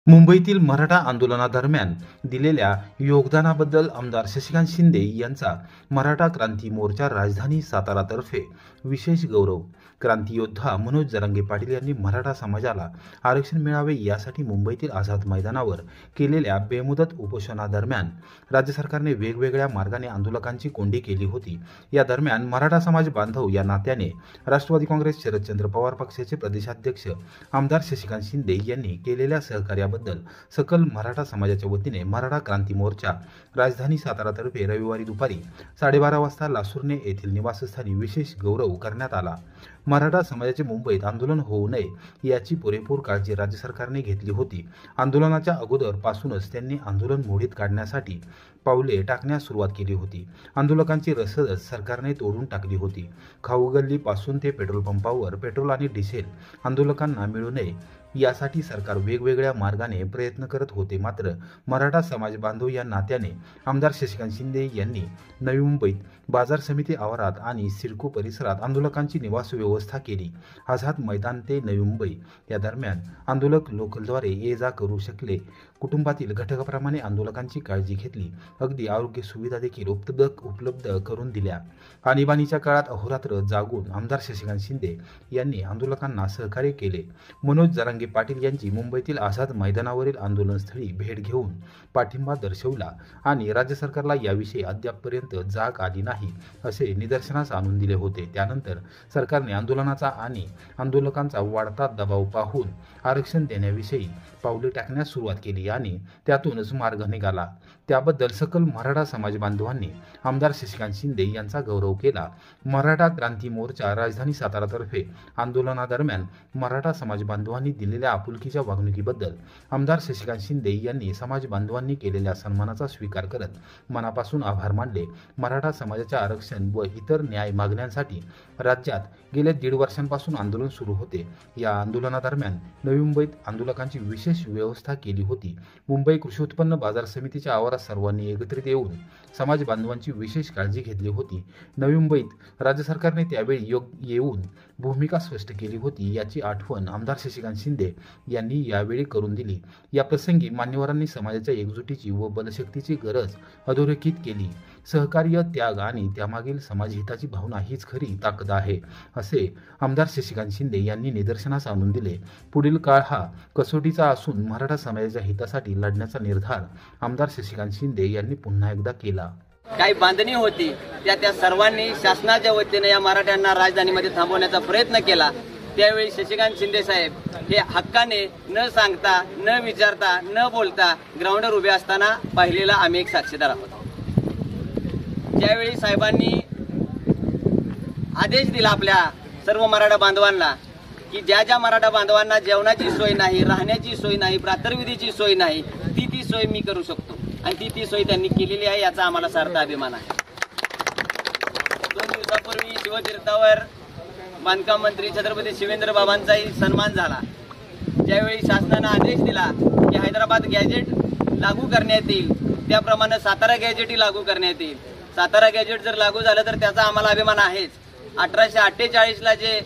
मुंबईतील मराठा आंदोलनादरम्यान दिलेल्या योगदानाबद्दल आमदार शशिकांत शिंदे यांचा मराठा क्रांती मोर्चा राजधानी सातारातर्फे विशेष गौरव. क्रांती योद्धा मनोज जरांगे पाटील यांनी मराठा समाजाला आरक्षण मिळावे यासाठी मुंबईतील आझाद मैदानावर केलेल्या बेमुदत उपोषणादरम्यान राज्य सरकारने वेगवेगळ्या मार्गाने आंदोलकांची कोंडी केली होती. या दरम्यान मराठा समाज बांधव या नात्याने राष्ट्रवादी काँग्रेस शरदचंद्र पवार पक्षाचे प्रदेशाध्यक्ष आमदार शशिकांत शिंदे यांनी केलेल्या सहकार्याबद्दल सकल मराठा समाजाच्या वतीने मराठा क्रांती मोर्चा राजधानी सातारातर्फे रविवारी दुपारी 12:30 वाजता लासुर्णे येथील निवासस्थानी विशेष गौरव करण्यात आला. मराठा समाजाचे मुंबईत आंदोलन होऊ नये याची पुरेपूर काळजी राज्य सरकारने घेतली होती. आंदोलनाच्या अगोदर पासूनच त्यांनी आंदोलन मोडीत काढण्यासाठी पावले टाकण्यास सुरुवात केली होती. आंदोलकांची रसदच सरकारने तोडून टाकली होती. खाऊगल्ली पासून ते पेट्रोल पंपावर पेट्रोल आणि डिझेल आंदोलकांना मिळू नये यासाठी सरकार वेगवेगळ्या मार्गाने प्रयत्न करत होते. मात्र मराठा समाज बांधव या नात्याने आमदार शशिकांत शिंदे यांनी नवी मुंबईत बाजार समिती आवारात आणि सिडको परिसरात आंदोलकांची निवास व्यवस्था केली. आझाद मैदान ते नवी मुंबई या दरम्यान आंदोलक लोकलद्वारे ये जा करू शकले. कुटुंबातील घटकाप्रमाणे आंदोलकांची काळजी घेतली. अगदी आरोग्य सुविधा देखील उपलब्ध करून दिल्या. आणीबाणीच्या काळात अहोरात्र जागून आमदार शशिकांत शिंदे यांनी आंदोलकांना सहकार्य केले. मनोज जरांगे पाटील यांची मुंबईतील आझाद मैदानावरील आंदोलनस्थळी भेट घेऊन पाठिंबा दर्शवला आणि राज्य सरकारला याविषयी अद्यापपर्यंत जाग आली नाही असे निदर्शनास आणून दिले होते. त्यानंतर सरकारने आंदोलनाचा आणि आंदोलकांचा वाढता दबाव पाहून आरक्षण देण्याविषयी पावले टाकण्यास सुरुवात केली आणि त्यातूनच मार्ग निघाला. त्याबद्दल सकल मराठा समाज बांधवांनी आमदार शशिकांत शिंदे यांचा गौरव केला. मराठा क्रांती मोर्चा राजधानी सातारातर्फे आंदोलनादरम्यान मराठा समाज बांधवांनी दिलेल्या आपुलकीच्या वागणुकीबद्दल आमदार शशिकांत शिंदे यांनी समाज बांधवांनी केलेल्या सन्मानाचा स्वीकार करत मनापासून आभार मानले. मराठा समाजाच्या आरक्षण व इतर न्याय मागण्यांसाठी राज्यात गेल्या 1.5 वर्षांपासून आंदोलन सुरू होते. या आंदोलनादरम्यान नवी मुंबईत आंदोलकांची विशेष व्यवस्था केली होती. मुंबई कृषी उत्पन्न बाजार समितीच्या आवारात सर्वांनी एकत्रित येऊन समाज बांधवांची विशेष काळजी घेतली होती. नवी मुंबईत राज्य सरकारने त्यावेळी येऊन भूमिका स्पष्ट केली होती याची आठवण आमदार शशिकांत शिंदे यांनी यावेळी करून दिली. या प्रसंगी मान्यवरांनी समाजाच्या एकजुटीची व बलशक्तीची गरज अधोरेखित केली. सहकार्य, त्याग आणि त्यामागील समाजहिताची भावना हीच खरी ताकद आहे असे आमदार शशिकांत शिंदे यांनी निदर्शनास आणून दिले. पुढील काळ हा कसोटीचा असून मराठा समाजाच्या हितासाठी लढण्याचा निर्धार आमदार शशिकांत शिंदे यांनी पुन्हा एकदा केला. काही बांधणी होती त्या सर्वांनी शासनाच्या वतीने या मराठ्यांना राजधानीमध्ये थांबवण्याचा प्रयत्न केला. त्यावेळी शशिकांत शिंदे साहेब हे हक्काने न सांगता, न विचारता, न बोलता ग्राउंडवर उभे असताना पाहिलेला आम्ही एक साक्षीदार आहोत. ज्यावेळी साहेबांनी आदेश दिला आपल्या सर्व मराठा बांधवांना की ज्या मराठा बांधवांना जेवणाची सोय नाही, राहण्याची सोय नाही, प्रातर्विधीची सोय नाही, ती सोय मी करू शकतो आणि ती सोय त्यांनी केलेली आहे याचा आम्हाला सार्थ अभिमान आहे. 2 दिवसापूर्वी शिवतीर्थावर बांधकाम मंत्री छत्रपती शिवेंद्र बाबांचाही सन्मान झाला. ज्यावेळी शासनाने आदेश दिला की हैदराबाद गॅजेट लागू करण्यात येईल त्याप्रमाणे सातारा गॅजेटही लागू करण्यात येईल. सातारा गॅजेट जर लागू झालं तर त्याचा आम्हाला अभिमान आहेच. 1848ला जे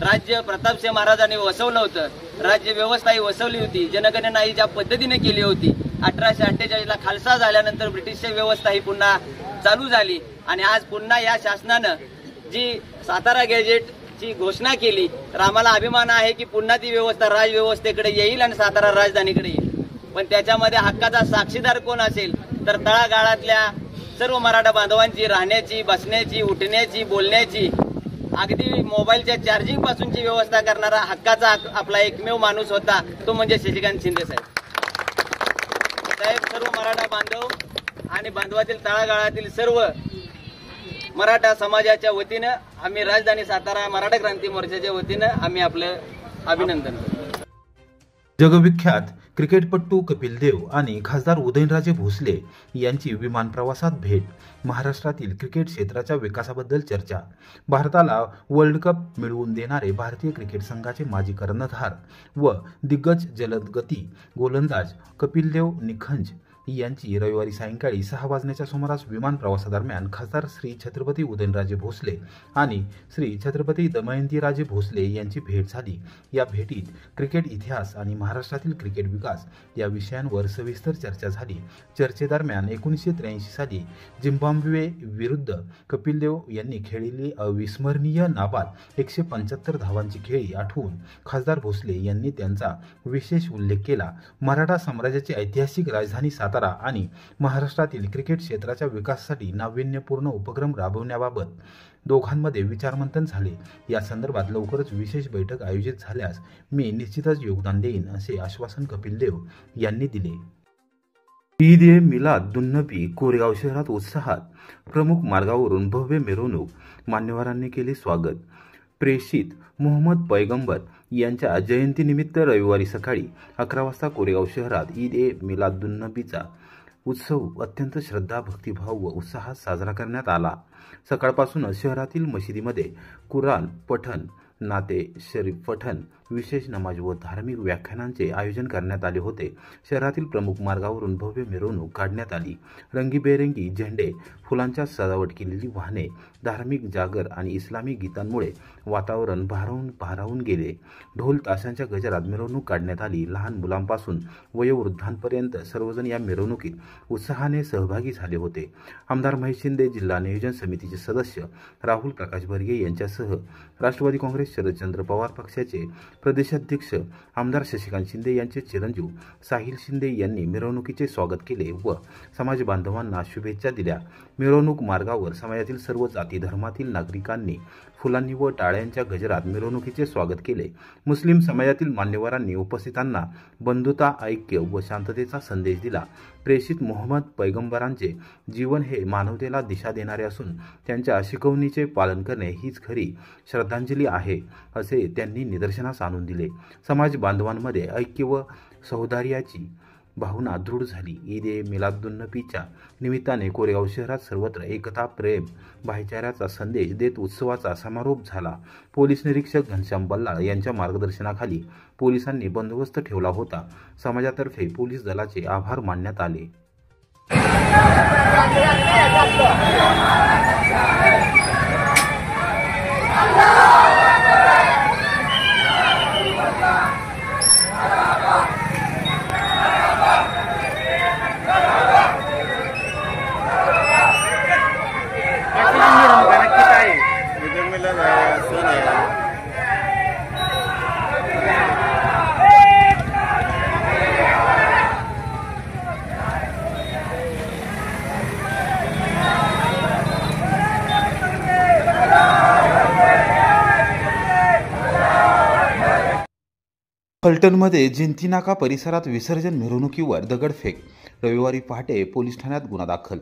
राज्य प्रतापसिंह महाराजांनी वसवलं होतं, राज्य व्यवस्था ही वसवली होती, जनगणना ही ज्या पद्धतीने केली होती, 1848ला खालसा झाल्यानंतर ब्रिटिश व्यवस्था ही पुन्हा चालू झाली आणि आज पुन्हा या शासनानं जी सातारा गॅजेटची घोषणा केली तर आम्हाला अभिमान आहे की पुन्हा ती व्यवस्था राजव्यवस्थेकडे येईल आणि सातारा राजधानीकडे येईल. पण त्याच्यामध्ये हक्काचा साक्षीदार कोण असेल तर तळागाळातल्या सर्व मराठा बांधवांची राहण्याची, बसण्याची, उठण्याची, बोलण्याची, अगदी मोबाईलच्या चार्जिंग पासूनची व्यवस्था करणारा हक्काचा आपला एकमेव माणूस होता तो म्हणजे शशिकांत शिंदे साहेब. सर्व मराठा बांधव आणि बांधवातील तळागाळातील सर्व मराठा समाजाच्या वतीनं आम्ही राजधानी सातारा मराठा क्रांती मोर्चाच्या वतीनं आम्ही आपलं अभिनंदन करतो. जगविख्यात क्रिकेटपटू कपिल देव आणि खासदार उदयनराजे भोसले यांची विमान प्रवासात भेट. महाराष्ट्रातील क्रिकेट क्षेत्राच्या विकासाबद्दल चर्चा. भारताला वर्ल्ड कप मिळवून देणारे भारतीय क्रिकेट संघाचे माजी कर्णधार व दिग्गज जलदगती गोलंदाज कपिल देव निखंज यांची रविवारी सायंकाळी 6 वाजण्याच्या सुमारास विमान प्रवासादरम्यान खासदार श्री छत्रपती उदयनराजे भोसले आणि श्री छत्रपती दमयंतीराजे भोसले यांची भेट झाली। या भेटीत क्रिकेट इतिहास आणि महाराष्ट्रातील क्रिकेट विकास या विषयांवर सविस्तर चर्चा झाली। चर्चेदरम्यान 1983 साली झिम्बाब्वे विरुद्ध कपिल देव यांनी खेळलेली अविस्मरणीय नाबाद 175 धावांची खेळी आठवून खासदार भोसले यांनी त्यांचा विशेष उल्लेख केला। मराठा साम्राज्याची ऐतिहासिक राजधानी सातारा आणि महाराष्ट्रातील क्रिकेट क्षेत्राच्या विकासासाठी नाविन्यपूर्ण उपक्रम राबवण्याबाबत दोघांमध्ये विचारमंथन झाले। या संदर्भात लवकरच विशेष बैठक आयोजित झाल्यास मी निश्चितच योगदान देईन असे आश्वासन कपिल देव यांनी दिले। ईद ए मिलादुन्नबी कोरेगाव शहरात उत्साहात, प्रमुख मार्गावरून भव्य मिरवणूक, मान्यवरांनी केले स्वागत। प्रेषित मोहम्मद पैगंबर यांच्या जयंतीनिमित्त रविवारी सकाळी 11 वाजता कोरेगाव शहरात ईद ए मिलादुन्नबीचा उत्सव अत्यंत श्रद्धा, भक्तिभाव व उत्साहात साजरा करण्यात आला। सकाळपासूनच शहरातील मशिदीमध्ये कुराण पठण, नाते शरीफ पठण, विशेष नमाज व धार्मिक व्याख्यानांचे आयोजन करण्यात आले होते। शहरातील प्रमुख मार्गावरून भव्य मिरवणूक काढण्यात आली। रंगीबेरंगी झेंडे, फुलांच्या सजावट केलेली वाहने, धार्मिक जागर आणि इस्लामी गीतांमुळे वातावरण भारावून गेले। ढोल ताशांच्या गजरात मिरवणूक काढण्यात आली। लहान मुलांपासून वयोवृद्धांपर्यंत सर्वजण या मिरवणुकीत उत्साहाने सहभागी झाले होते। आमदार महेश शिंदे, जिल्हा नियोजन समितीचे सदस्य राहुल प्रकाश बर्गे यांच्यासह राष्ट्रवादी काँग्रेस शरदचंद्र पवार पक्षाचे प्रदेशाध्यक्ष आमदार शशिकांत शिंदे यांचे चिरंजीव साहिल शिंदे यांनी मिरवणुकीचे स्वागत केले व समाज बांधवांना शुभेच्छा दिल्या। मिरवणूक मार्गावर समाजातील सर्व जाती धर्मातील नागरिकांनी फुलांनी व टाळ्यांच्या गजरात मिरवणुकीचे स्वागत केले। मुस्लिम समाजातील मान्यवरांनी उपस्थितांना बंधुता, ऐक्य व शांततेचा संदेश दिला। प्रेषित मोहम्मद पैगंबरांचे जीवन हे मानवतेला दिशा देणारे असून त्यांच्या शिकवणीचे पालन करणे हीच खरी श्रद्धांजली आहे असे त्यांनी निदर्शनास आणून दिले। समाज बांधवांमध्ये ऐक्य व सौहार्दाची भावना दृढ झाली। ईद ए मिलादुन्नबीच्या निमित्ताने कोरेगाव शहरात सर्वत्र एकता, प्रेम, भाईचाऱ्याचा संदेश देत उत्सवाचा समारोप झाला। पोलीस निरीक्षक घनश्याम बल्लाळ यांच्या मार्गदर्शनाखाली पोलिसांनी बंदोबस्त ठेवला होता। समाजातर्फे पोलीस दलाचे आभार मानण्यात आले। फलटणमध्ये जिंती नाका परिसरात विसर्जन मिरवणुकीवर दगडफेक, रविवारी पहाटे पोलीस ठाण्यात गुन्हा दाखल।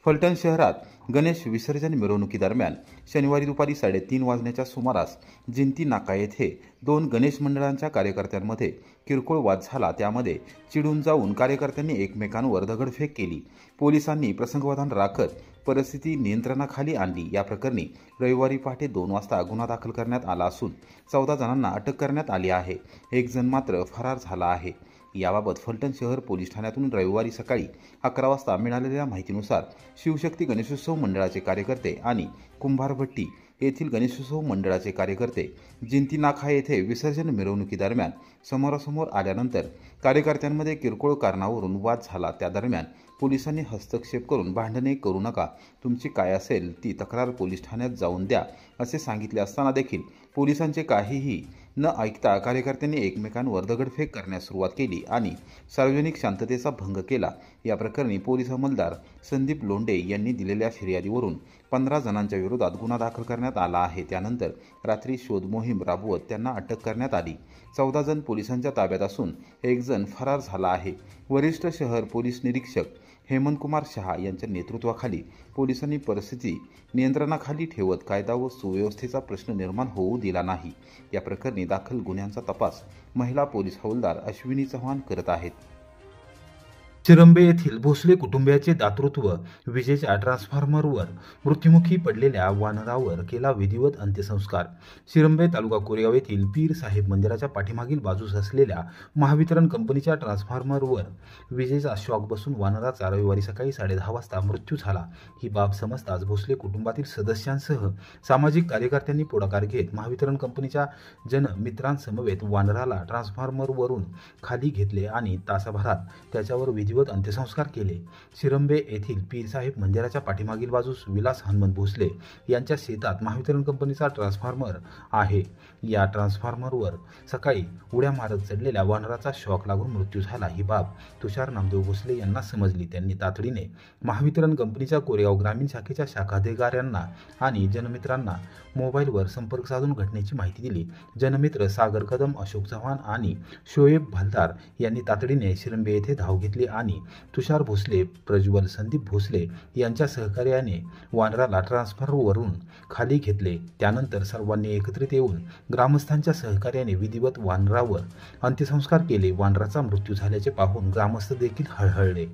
फलटण शहरात गणेश विसर्जन मिरवणुकीदरम्यान शनिवारी दुपारी 3:30 वाजण्याच्या सुमारास जिंती नाका येथे 2 गणेश मंडळांच्या कार्यकर्त्यांमध्ये किरकोळ वाद झाला। त्यामध्ये चिडून जाऊन कार्यकर्त्यांनी एकमेकांवर दगडफेक केली। पोलिसांनी प्रसंगावधान राखत परिस्थिती नियंत्रणाखाली आणली। या प्रकरणी रविवारी पहाटे 2 वाजता गुन्हा दाखल करण्यात आला असून 14 जणांना अटक करण्यात आली आहे। 1 जण मात्र फरार झाला आहे। याबाबत फलटण शहर पोलीस ठाण्यातून रविवारी सकाळी 11 वाजता मिळालेल्या माहितीनुसार शिवशक्ती गणेशोत्सव मंडळाचे कार्यकर्ते आणि कुंभारभट्टी येथील गणेशोत्सव मंडळाचे कार्यकर्ते जिंती नाका येथे विसर्जन मिरवणुकीदरम्यान समोरासमोर आल्यानंतर कार्यकर्त्यांमध्ये किरकोळ कारणावरून वाद झाला। त्या दरम्यान पोलिसांनी हस्तक्षेप करून भांडणे करू नका, तुमची काय असेल ती तक्रार पोलीस ठाण्यात जाऊन द्या असे सांगितले असताना देखील पोलिसांचे काहीही न ऐकता कार्यकर्त्यांनी एकमेकांवर दगडफेक करण्यास सुरुवात केली आणि सार्वजनिक शांततेचा भंग केला। या प्रकरणी पोलीस अंमलदार संदीप लोंढे यांनी दिलेल्या फिर्यादीवरून 15 जणांच्या विरोधात गुन्हा दाखल करण्यात आला आहे। त्यानंतर रात्री शोध मोहीम राबवत त्यांना अटक करण्यात आली। 14 जण पोलिसांच्या ताब्यात असून 1 जण फरार झाला आहे। वरिष्ठ शहर पोलीस निरीक्षक हेमंतकुमार शहा यांच्या नेतृत्वाखाली पोलिसांनी परिस्थिती नियंत्रणाखाली ठेवत कायदा व सुव्यवस्थेचा प्रश्न निर्माण होऊ दिला नाही। या प्रकरणी दाखल गुन्ह्यांचा तपास महिला पोलीस हवालदार अश्विनी चव्हाण करत आहेत। शिरंबे येथील भोसले कुटुंबियाचे दातृत्व विजेच्या ट्रान्सफॉर्मरवर मृत्युमुखी पडलेल्या वानरावर केला विधिवत अंत्यसंस्कार. शिरंबे तालुका कोरेगाव येथील पीर साहेब मंदिराच्या पाठीमागील बाजूस असलेल्या महावितरण कंपनीच्या ट्रान्सफॉर्मरवर विजेचा शॉक बसून वानराचा रविवारी सकाळी 10:30 वाजता मृत्यू झाला. ही बाब समजताच भोसले कुटुंबातील सदस्यांसह सामाजिक कार्यकर्त्यांनी पुढाकार घेत महावितरण कंपनीच्या जनमित्रांसमवेत वानराला ट्रान्सफॉर्मरवरून खाली घेतले आणि तासाभरात त्याच्यावर विधिवत अंत्यसंस्कार केले. शिरंबे येथील पीरसाहेब मंदिराच्या पाठीमागील बाजूस विलास हनुमंत भोसले यांच्या शेतात महावितरण कंपनीचा ट्रान्सफॉर्मर आहे. या ट्रान्सफॉर्मरवर सकाळी उड्या मारत चढलेल्या वानराचा शॉक लागून मृत्यू झाला. ही बाब तुषार नामदेव भोसले यांना समजली. त्यांनी तातडीने महावितरण कंपनीच्या कोरेगाव ग्रामीण शाखेच्या शाखाधिकाऱ्यांना आणि जनमित्रांना मोबाईलवर संपर्क साधून घटनेची माहिती दिली. जनमित्र सागर कदम, अशोक चव्हाण आणि शोएब भालदार यांनी तातडीने शिरंबे येथे धाव घेतली आणि तुषार भोसले, प्रज्वल संदीप भोसले यांच्या सहकार्याने वानराला ट्रान्सफॉर्मरवरून खाली घेतले. त्यानंतर सर्वांनी एकत्रित येऊन ग्रामस्थांच्या सहकार्याने विधिवत वानरावर अंत्यसंस्कार केले. वानराचा मृत्यू झाल्याचे पाहून ग्रामस्थ देखील हळहळले.